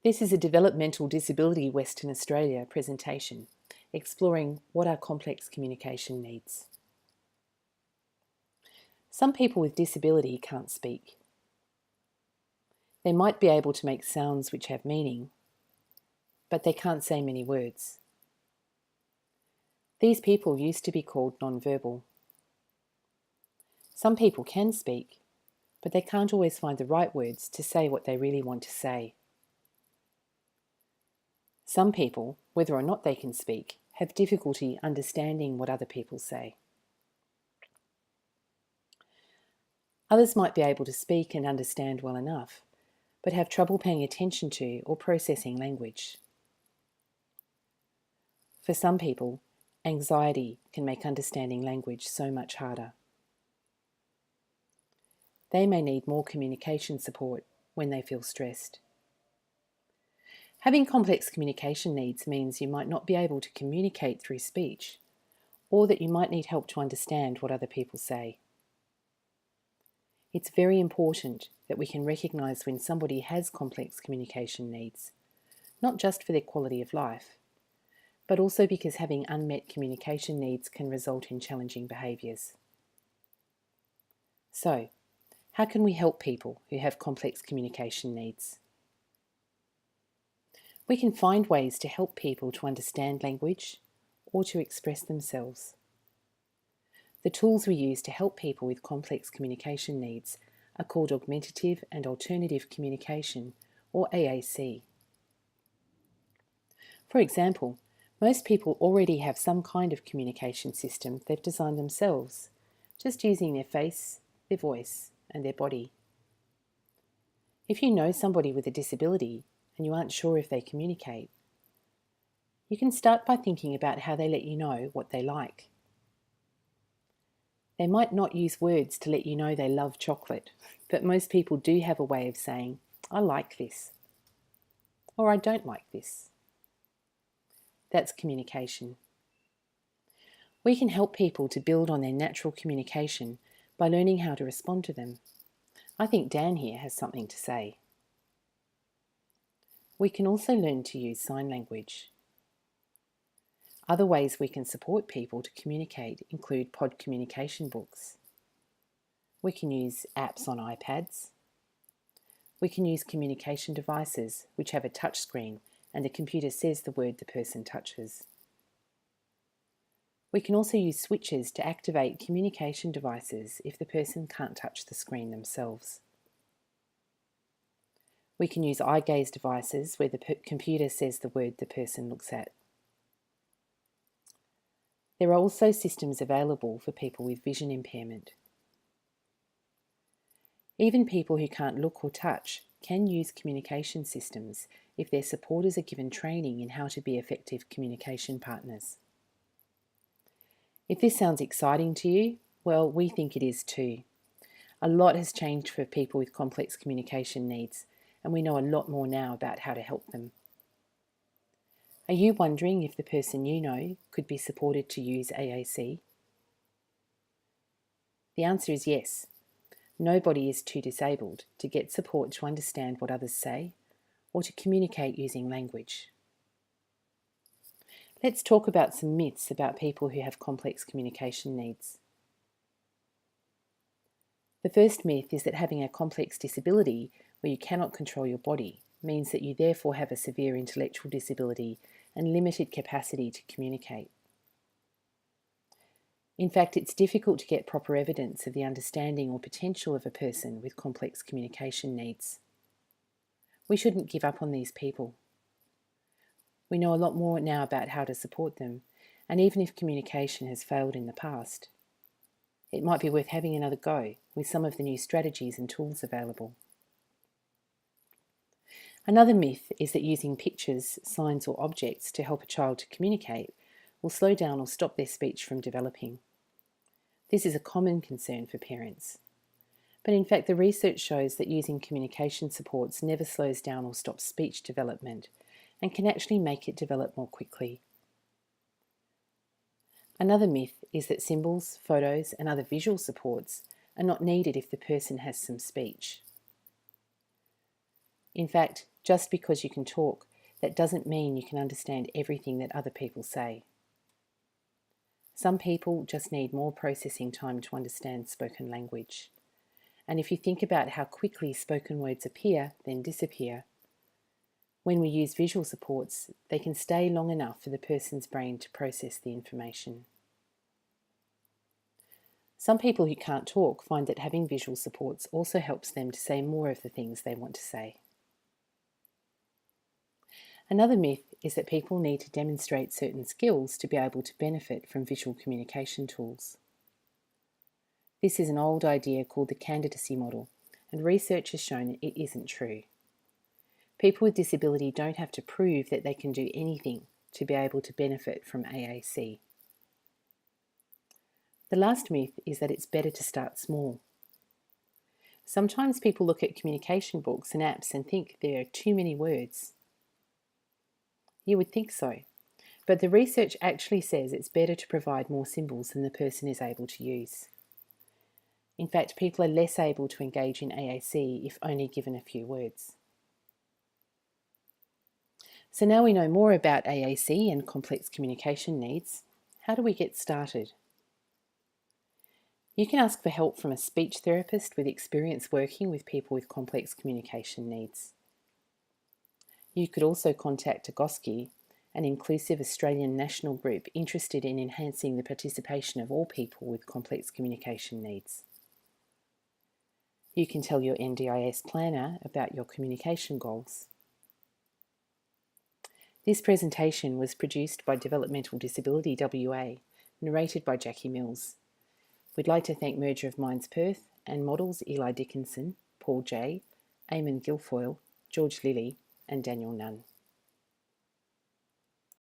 This is a Developmental Disability Western Australia presentation exploring what are complex communication needs. Some people with disability can't speak. They might be able to make sounds which have meaning, but they can't say many words. These people used to be called nonverbal. Some people can speak, but they can't always find the right words to say what they really want to say. Some people, whether or not they can speak, have difficulty understanding what other people say. Others might be able to speak and understand well enough, but have trouble paying attention to or processing language. For some people, anxiety can make understanding language so much harder. They may need more communication support when they feel stressed. Having complex communication needs means you might not be able to communicate through speech, or that you might need help to understand what other people say. It's very important that we can recognise when somebody has complex communication needs, not just for their quality of life, but also because having unmet communication needs can result in challenging behaviours. So, how can we help people who have complex communication needs? We can find ways to help people to understand language or to express themselves. The tools we use to help people with complex communication needs are called augmentative and alternative communication, or AAC. For example, most people already have some kind of communication system they've designed themselves, just using their face, their voice, and their body. If you know somebody with a disability and you aren't sure if they communicate, you can start by thinking about how they let you know what they like. They might not use words to let you know they love chocolate, but most people do have a way of saying, "I like this," or "I don't like this." That's communication. We can help people to build on their natural communication by learning how to respond to them. I think Dan here has something to say. We can also learn to use sign language. Other ways we can support people to communicate include pod communication books. We can use apps on iPads. We can use communication devices which have a touch screen and the computer says the word the person touches. We can also use switches to activate communication devices if the person can't touch the screen themselves. We can use eye gaze devices where the computer says the word the person looks at. There are also systems available for people with vision impairment. Even people who can't look or touch can use communication systems if their supporters are given training in how to be effective communication partners. If this sounds exciting to you, well, we think it is too. A lot has changed for people with complex communication needs, and we know a lot more now about how to help them. Are you wondering if the person you know could be supported to use AAC? The answer is yes. Nobody is too disabled to get support to understand what others say or to communicate using language. Let's talk about some myths about people who have complex communication needs. The first myth is that having a complex disability where you cannot control your body means that you therefore have a severe intellectual disability and limited capacity to communicate. In fact, it's difficult to get proper evidence of the understanding or potential of a person with complex communication needs. We shouldn't give up on these people. We know a lot more now about how to support them, and even if communication has failed in the past, it might be worth having another go with some of the new strategies and tools available. Another myth is that using pictures, signs, or objects to help a child to communicate will slow down or stop their speech from developing. This is a common concern for parents. But in fact, the research shows that using communication supports never slows down or stops speech development and can actually make it develop more quickly. Another myth is that symbols, photos, and other visual supports are not needed if the person has some speech. In fact, Just because you can talk, that doesn't mean you can understand everything that other people say. Some people just need more processing time to understand spoken language. And if you think about how quickly spoken words appear, then disappear, when we use visual supports, they can stay long enough for the person's brain to process the information. Some people who can't talk find that having visual supports also helps them to say more of the things they want to say. Another myth is that people need to demonstrate certain skills to be able to benefit from visual communication tools. This is an old idea called the candidacy model, and research has shown it isn't true. People with disability don't have to prove that they can do anything to be able to benefit from AAC. The last myth is that it's better to start small. Sometimes people look at communication books and apps and think there are too many words. You would think so, but the research actually says it's better to provide more symbols than the person is able to use. In fact, people are less able to engage in AAC if only given a few words. So now we know more about AAC and complex communication needs. How do we get started? You can ask for help from a speech therapist with experience working with people with complex communication needs. You could also contact Debunking, an inclusive Australian national group interested in enhancing the participation of all people with complex communication needs. You can tell your NDIS planner about your communication goals. This presentation was produced by Developmental Disability WA, narrated by Jackie Mills. We'd like to thank Merger of Minds Perth and models Eli Dickinson, Paul J, Eamon Guilfoyle, George Lilly and Daniel Nunn.